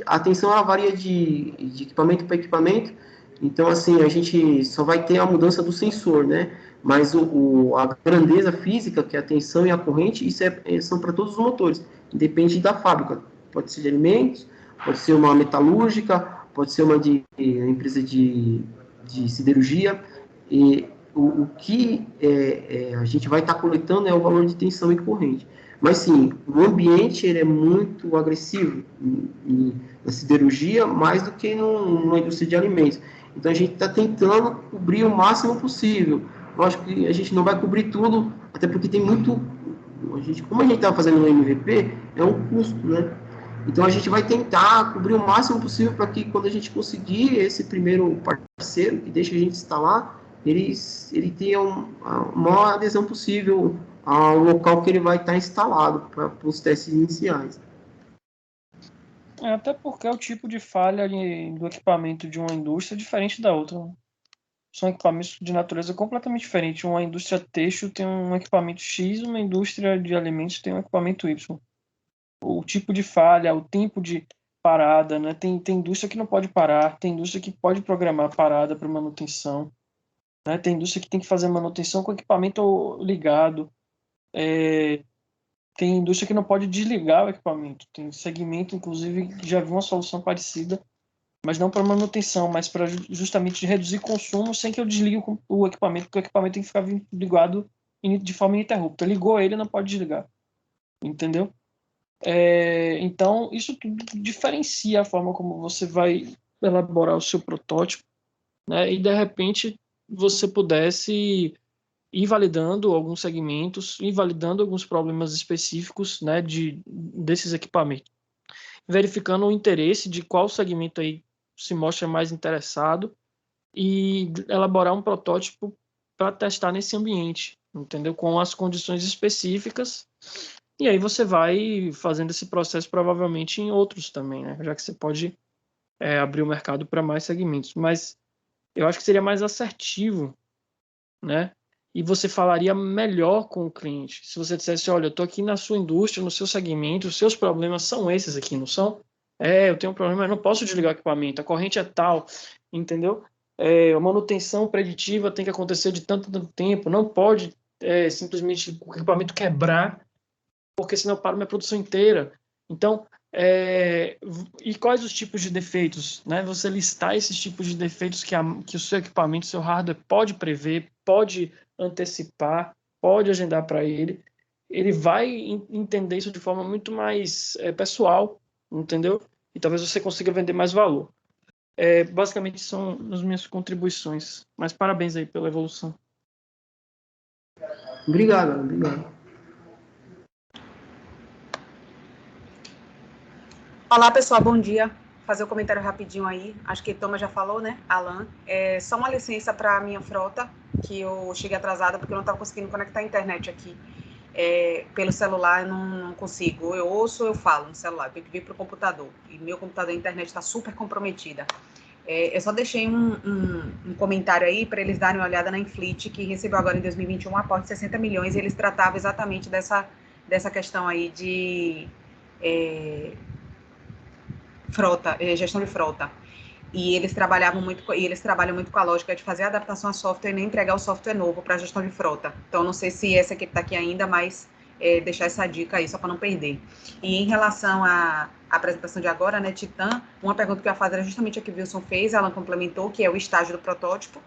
a tensão ela varia de equipamento para equipamento, então, assim, a gente só vai ter a mudança do sensor, né? Mas a grandeza física, que é a tensão e a corrente, isso são para todos os motores, independe da fábrica. Pode ser de alimentos, pode ser uma metalúrgica, pode ser uma empresa de siderurgia, e o que a gente vai estar coletando é o valor de tensão e corrente. Mas, sim, o ambiente ele é muito agressivo na siderurgia, mais do que numa indústria de alimentos. Então, a gente está tentando cobrir o máximo possível. Lógico que a gente não vai cobrir tudo, até porque tem muito... como a gente está fazendo no MVP, é um custo, né? Então, a gente vai tentar cobrir o máximo possível para que, quando a gente conseguir esse primeiro parceiro que deixa a gente instalar, ele tenha a maior adesão possível ao local que ele vai estar instalado para os testes iniciais. Até porque é o tipo de falha do equipamento de uma indústria é diferente da outra. São equipamentos de natureza completamente diferente. Uma indústria têxtil tem um equipamento X, uma indústria de alimentos tem um equipamento Y. O tipo de falha, o tempo de parada, né? Tem indústria que não pode parar, tem indústria que pode programar parada para manutenção, né? Tem indústria que tem que fazer manutenção com o equipamento ligado. Tem indústria que não pode desligar o equipamento. Tem segmento, inclusive, que já viu uma solução parecida, mas não para manutenção, mas para justamente reduzir consumo sem que eu desligue o equipamento, porque o equipamento tem que ficar ligado de forma ininterrupta. Ligou ele, não pode desligar. Entendeu? Então, isso tudo diferencia a forma como você vai elaborar o seu protótipo, né? E, de repente, você pudesse ir validando alguns segmentos, ir validando alguns problemas específicos, né, desses equipamentos, verificando o interesse de qual segmento aí se mostra mais interessado e elaborar um protótipo para testar nesse ambiente, entendeu? Com as condições específicas. E aí você vai fazendo esse processo provavelmente em outros também, né? Já que você pode abrir o mercado para mais segmentos. Mas eu acho que seria mais assertivo, né? E você falaria melhor com o cliente. Se você dissesse, olha, eu estou aqui na sua indústria, no seu segmento, os seus problemas são esses aqui, não são? Eu tenho um problema, eu não posso desligar o equipamento, a corrente é tal, entendeu? A manutenção preditiva tem que acontecer de tanto tempo, não pode simplesmente o equipamento quebrar, porque senão eu paro minha produção inteira. Então, e quais os tipos de defeitos? Né? Você listar esses tipos de defeitos que o seu equipamento, seu hardware pode prever, pode antecipar, pode agendar para ele. Ele vai entender isso de forma muito mais pessoal, entendeu? E talvez você consiga vender mais valor. Basicamente, são as minhas contribuições. Mas parabéns aí pela evolução. Obrigado. Olá, pessoal, bom dia. Fazer um comentário rapidinho aí. Acho que Thomas já falou, né? Alan. Só uma licença para a minha frota, que eu cheguei atrasada porque eu não estava conseguindo conectar a internet aqui. Pelo celular eu não consigo. Eu ouço ou eu falo no celular. Eu tenho que vir para o computador. E meu computador, a internet está super comprometida. Eu só deixei um comentário aí para eles darem uma olhada na Infleet, que recebeu agora em 2021 um aporte de 60 milhões e eles tratavam exatamente dessa questão aí de frota, gestão de frota. E eles trabalham muito com a lógica de fazer a adaptação a software e nem entregar o software novo para a gestão de frota. Então, não sei se essa equipe está aqui ainda, mas deixar essa dica aí só para não perder. E em relação à apresentação de agora, né, Titã, uma pergunta que eu ia fazer era justamente a que o Wilson fez, ela complementou, que é o estágio do protótipo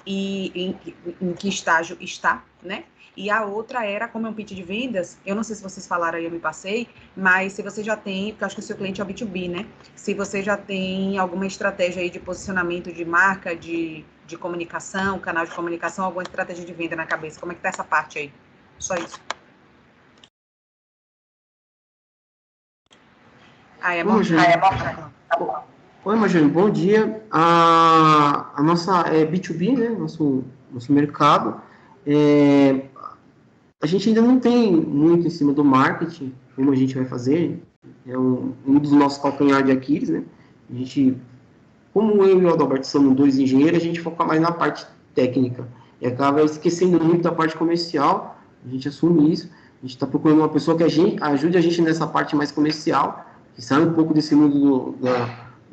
e em que estágio está, né? E a outra era, como é um pitch de vendas, eu não sei se vocês falaram aí, eu me passei, mas se você já tem, porque eu acho que o seu cliente é o B2B, né? Se você já tem alguma estratégia aí de posicionamento de marca, de comunicação, canal de comunicação, alguma estratégia de venda na cabeça, como é que tá essa parte aí? Só isso. Oi, Marjane, bom dia. A nossa B2B, né, nosso mercado, a gente ainda não tem muito em cima do marketing, como a gente vai fazer, é um dos nossos calcanhares de Aquiles, né? A gente, como eu e o Adalberto somos dois engenheiros, a gente foca mais na parte técnica. e acaba esquecendo muito da parte comercial. A gente assume isso. A gente está procurando uma pessoa que ajude a gente nessa parte mais comercial, que sai um pouco desse mundo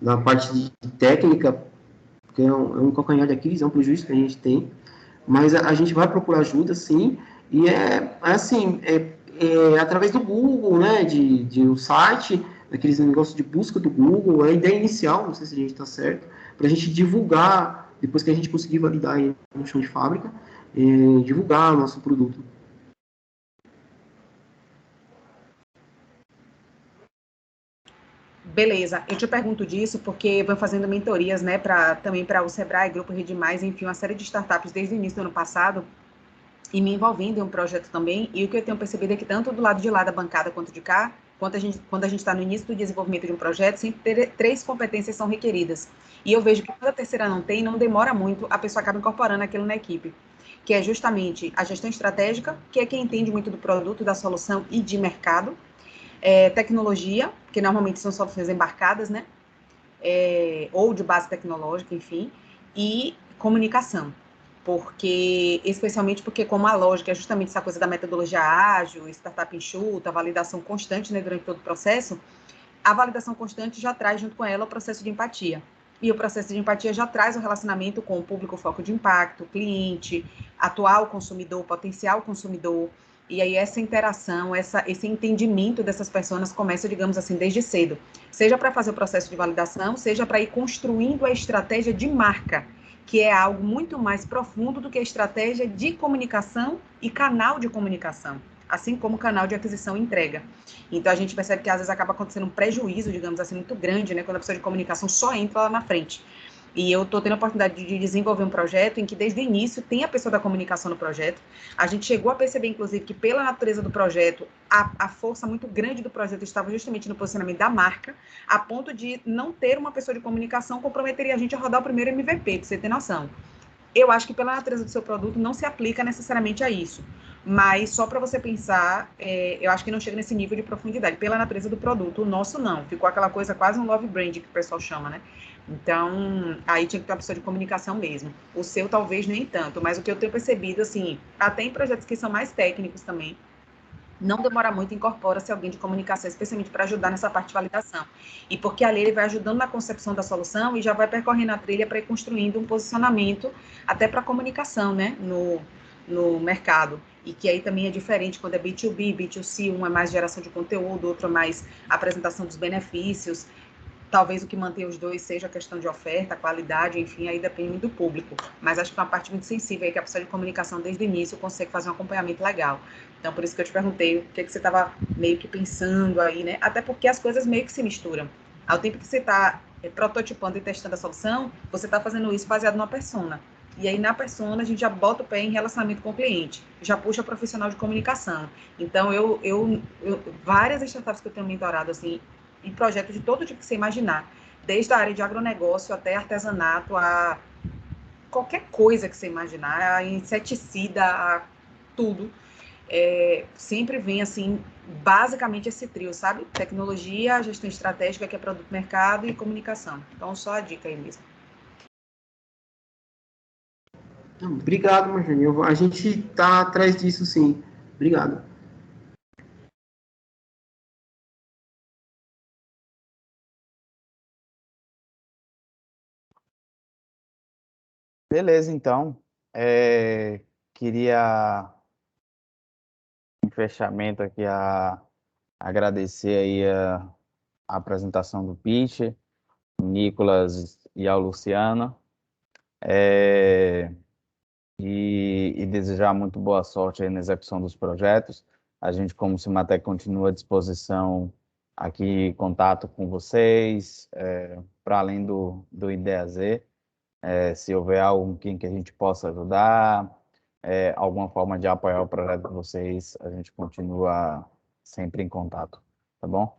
da parte de técnica, porque é um calcanhar de Aquiles, é um prejuízo que a gente tem. Mas a gente vai procurar ajuda, sim, e é através do Google, né, de um site, daqueles negócios de busca do Google, a ideia inicial, não sei se a gente está certo, para a gente divulgar, depois que a gente conseguir validar aí no chão de fábrica, divulgar o nosso produto. Beleza, eu te pergunto disso porque eu venho fazendo mentorias, né, também para o Sebrae, Grupo Rede Mais, enfim, uma série de startups desde o início do ano passado, e me envolvendo em um projeto também, e o que eu tenho percebido é que tanto do lado de lá da bancada quanto de cá, quando a gente está no início do desenvolvimento de um projeto, sempre 3 competências são requeridas. E eu vejo que quando a terceira não tem, não demora muito, a pessoa acaba incorporando aquilo na equipe, que é justamente a gestão estratégica, que é quem entende muito do produto, da solução e de mercado, tecnologia, que normalmente são soluções embarcadas, né, ou de base tecnológica, enfim, e comunicação. Especialmente porque como a lógica é justamente essa coisa da metodologia ágil, startup enxuta, validação constante, né, durante todo o processo, a validação constante já traz junto com ela o processo de empatia. E o processo de empatia já traz o relacionamento com o público foco de impacto, cliente, atual consumidor, potencial consumidor. E aí essa interação, esse entendimento dessas pessoas começa, digamos assim, desde cedo. Seja para fazer o processo de validação, seja para ir construindo a estratégia de marca, que é algo muito mais profundo do que a estratégia de comunicação e canal de comunicação, assim como canal de aquisição e entrega. Então, a gente percebe que, às vezes, acaba acontecendo um prejuízo, digamos assim, muito grande, né, quando a pessoa de comunicação só entra lá na frente. E eu estou tendo a oportunidade de desenvolver um projeto em que, desde o início, tem a pessoa da comunicação no projeto. A gente chegou a perceber, inclusive, que, pela natureza do projeto, a força muito grande do projeto estava justamente no posicionamento da marca, a ponto de não ter uma pessoa de comunicação comprometeria a gente a rodar o primeiro MVP, para você ter noção. Eu acho que pela natureza do seu produto não se aplica necessariamente a isso, mas só para você pensar, eu acho que não chega nesse nível de profundidade, pela natureza do produto. O nosso não, ficou aquela coisa quase um love brand que o pessoal chama, né? Então, aí tinha que ter uma pessoa de comunicação mesmo. O seu talvez nem tanto, mas o que eu tenho percebido, assim, até em projetos que são mais técnicos também, não demora muito, incorpora-se alguém de comunicação, especialmente para ajudar nessa parte de validação. E porque ali ele vai ajudando na concepção da solução e já vai percorrendo a trilha para ir construindo um posicionamento até para a comunicação, né, no mercado. E que aí também é diferente quando é B2B, B2C, um é mais geração de conteúdo, outro é mais apresentação dos benefícios. Talvez o que mantém os dois seja a questão de oferta, qualidade, enfim, aí depende do público. Mas acho que é uma parte muito sensível aí que a pessoa de comunicação, desde o início, consegue fazer um acompanhamento legal. Então, por isso que eu te perguntei o que você estava meio que pensando aí, né? Até porque as coisas meio que se misturam. Ao tempo que você está prototipando e testando a solução, você está fazendo isso baseado numa persona. E aí, na persona, a gente já bota o pé em relacionamento com o cliente, já puxa profissional de comunicação. Então, várias startups que eu tenho mentorado, assim, em projetos de todo tipo que você imaginar, desde a área de agronegócio até artesanato, a qualquer coisa que você imaginar, a inseticida, a tudo, sempre vem, assim, basicamente esse trio, sabe? Tecnologia, gestão estratégica, que é produto, mercado e comunicação. Então, só a dica aí mesmo. Obrigado, Marjane. A gente está atrás disso, sim. Obrigado. Beleza, então. Queria, em fechamento aqui, agradecer aí a apresentação do pitch, o Nicolas e ao Luciano, e desejar muito boa sorte aí na execução dos projetos. A gente, como Cimatec, continua à disposição aqui, em contato com vocês, para além do IDEAZ. Se houver algo que a gente possa ajudar, alguma forma de apoiar o projeto de vocês, a gente continua sempre em contato, tá bom?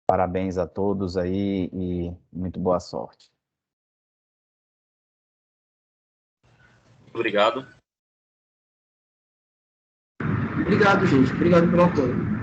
Parabéns a todos aí e muito boa sorte. Obrigado. Obrigado, gente. Obrigado pelo apoio.